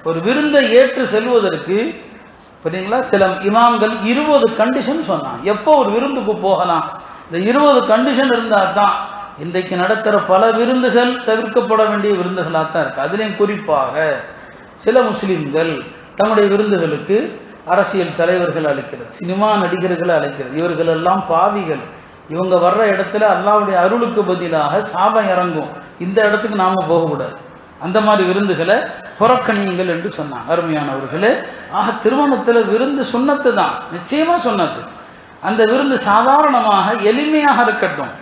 ஒரு விருந்தை ஏற்று செல்வதற்கு சரிங்களா சில இமாம்கள் 20 கண்டிஷன் சொன்னாங்க. எப்போ ஒரு விருந்துக்கு போகலாம், இந்த 20 கண்டிஷன் இருந்தால் தான் இன்றைக்கு நடக்கிற பல விருந்துகள் தவிர்க்கப்பட வேண்டிய விருந்துகளாக தான் இருக்கு. அதுலேயும் குறிப்பாக சில முஸ்லிம்கள் தங்களுடைய விருந்துகளுக்கு அரசியல் தலைவர்கள் அழைக்கிறது, சினிமா நடிகர்களை அழைக்கிறது. இவர்கள் எல்லாம் பாவிகள், இவங்க வர்ற இடத்துல அல்லாஹ்வுடைய அருளுக்கு பதிலாக சாபம் இறங்கும், இந்த இடத்துக்கு நாம போகக்கூடாது, அந்த மாதிரி விருந்துகளை புறக்கணியுங்கள் என்று சொன்னாங்க. அருமையானவர்களே, ஆக திருமணத்தில் விருந்து சுன்னத்து தான், நிச்சயமா சுன்னத்து. அந்த விருந்து சாதாரணமாக எளிமையாக இருக்கட்டும்,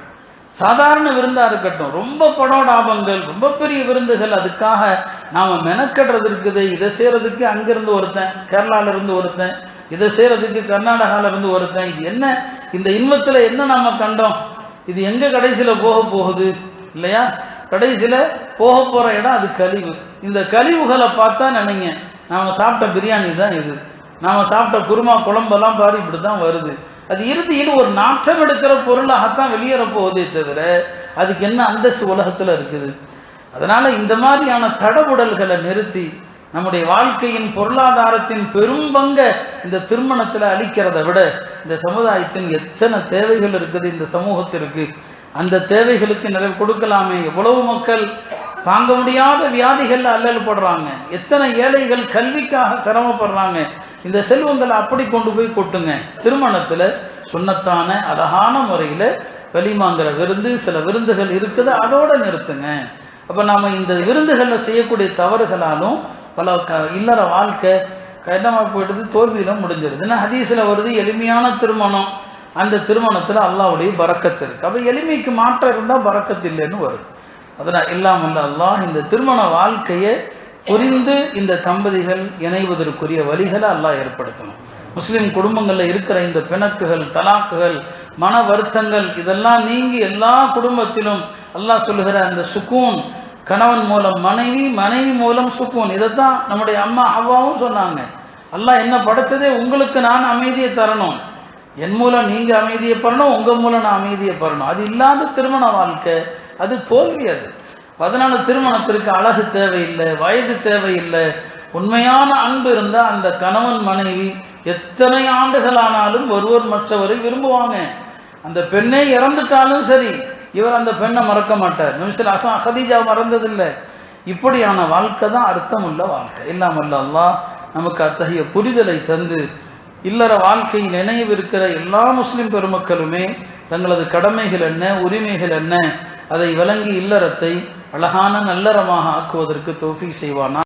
சாதாரண விருந்தா இருக்கட்டும். ரொம்ப படோடாபங்கள், ரொம்ப பெரிய விருந்துகள் அதுக்காக நாம மெனக்கடுறது இருக்குது. இதை செய்யறதுக்கு அங்கிருந்து ஒருத்தன், கேரளால இருந்து ஒருத்தன், இதை செய்யறதுக்கு கர்நாடகால இருந்து ஒருத்தன். இது என்ன, இந்த இன்பத்துல என்ன நாம கண்டோம்? இது எங்க கடைசியில போக போகுது இல்லையா? கடைசியில போக போற இடம் அது கழிவு. இந்த கழிவுகளை பார்த்தா நினைங்க, நாம சாப்பிட்ட பிரியாணி தான் இது, நாம சாப்பிட்ட குருமா குழம்பெல்லாம் பாரு இப்படிதான் வருது. அது இறுதியில் ஒரு நாட்டம் எடுக்கிற பொருளாகத்தான் வெளியேற போவதே தவிர அதுக்கு என்ன அந்தஸ்து உலகத்துல இருக்குது? அதனால இந்த மாதிரியான தடபுடல்களை நிறுத்தி நம்முடைய வாழ்க்கையின் பொருளாதாரத்தின் பெரும் பங்கை இந்த திருமணத்துல அளிக்கிறத விட இந்த சமுதாயத்தின் எத்தனை தேவைகள் இருக்குது இந்த சமூகத்திற்கு, அந்த தேவைகளுக்கு நிறைவு கொடுக்கலாமே. எவ்வளவு மக்கள் தாங்க முடியாத வியாதிகள் அல்லல் படுறாங்க, எத்தனை ஏழைகள் கல்விக்காக சிரமப்படுறாங்க. இந்த செல்வங்களை அப்படி கொண்டு போய் கொட்டுங்க. திருமணத்துல சுன்னத்தான அழகான முறையில வலிமாங்கிற விருந்து, சில விருந்துகள் இருக்குது, அதோட நிறுத்துங்க. அப்ப நாம இந்த விருந்துகள்ல செய்யக்கூடிய தவறுகளாலும் பல இல்லற வாழ்க்கை கடினமா போயிட்டு தோல்வியில முடிஞ்சிருது. ஹதீஸ்ல வருது, எளிமையான திருமணம், அந்த திருமணத்துல அல்லாஹ்வுடைய பரக்கத்து இருக்கு. அப்ப எளிமைக்கு மாற்றம் இருந்தா பரக்கத்து இல்லைன்னு வரும். அதனால் இல்லாமல் அல்லாஹ் இந்த திருமண வாழ்க்கையை புரிந்து இந்த தம்பதிகள் இணைவதற்குரிய வழிகளை அல்லாஹ் ஏற்படுத்தணும். முஸ்லிம் குடும்பங்கள்ல இருக்கிற இந்த பிணக்குகள், தலாக்குகள், மன வருத்தங்கள் இதெல்லாம் நீங்கி எல்லா குடும்பத்திலும் அல்லாஹ் சொல்லுகிற அந்த சுக்கூன், கணவன் மூலம் மனைவி, மனைவி மூலம் சுக்கூன். இதைத்தான் நம்முடைய அம்மா ஹவ்வாவும் சொன்னாங்க. அல்லாஹ் என்ன படைச்சதே உங்களுக்கு நான் அமைதியை தரணும், என் மூலம் நீங்க அமைதியை பெறணும், உங்க மூலம் நான் அமைதியை பெறணும். அது இல்லாத திருமண வாழ்க்கை அது தோல்வி. அது அதனால திருமணத்திற்கு அழகு தேவையில்லை, வயது தேவையில்லை. உண்மையான அன்பு இருந்தால் அந்த கணவன் மனைவி எத்தனை ஆண்டுகள் ஆனாலும் ஒருவர் மற்றவரை விரும்புவாங்க. அந்த பெண்ணே இறந்துட்டாலும் சரி, இவர் அந்த பெண்ணை மறக்க மாட்டார். நிமிஷம் ஹதீஜா மறந்ததில்லை. இப்படியான வாழ்க்கை தான் அர்த்தமுள்ள வாழ்க்கை. இல்லாமல் அல்லாஹ் நமக்கு அத்தகைய புரிதலை தந்து இல்லற வாழ்க்கையில் நினைவிருக்கிற எல்லா முஸ்லிம் பெருமக்களுமே தங்களது கடமைகள் என்ன, உரிமைகள் என்ன, அதை விளங்கி இல்லறத்தை அழகான நல்லறமாக ஆக்குவதற்கு தௌஃபீக் செய்வானா.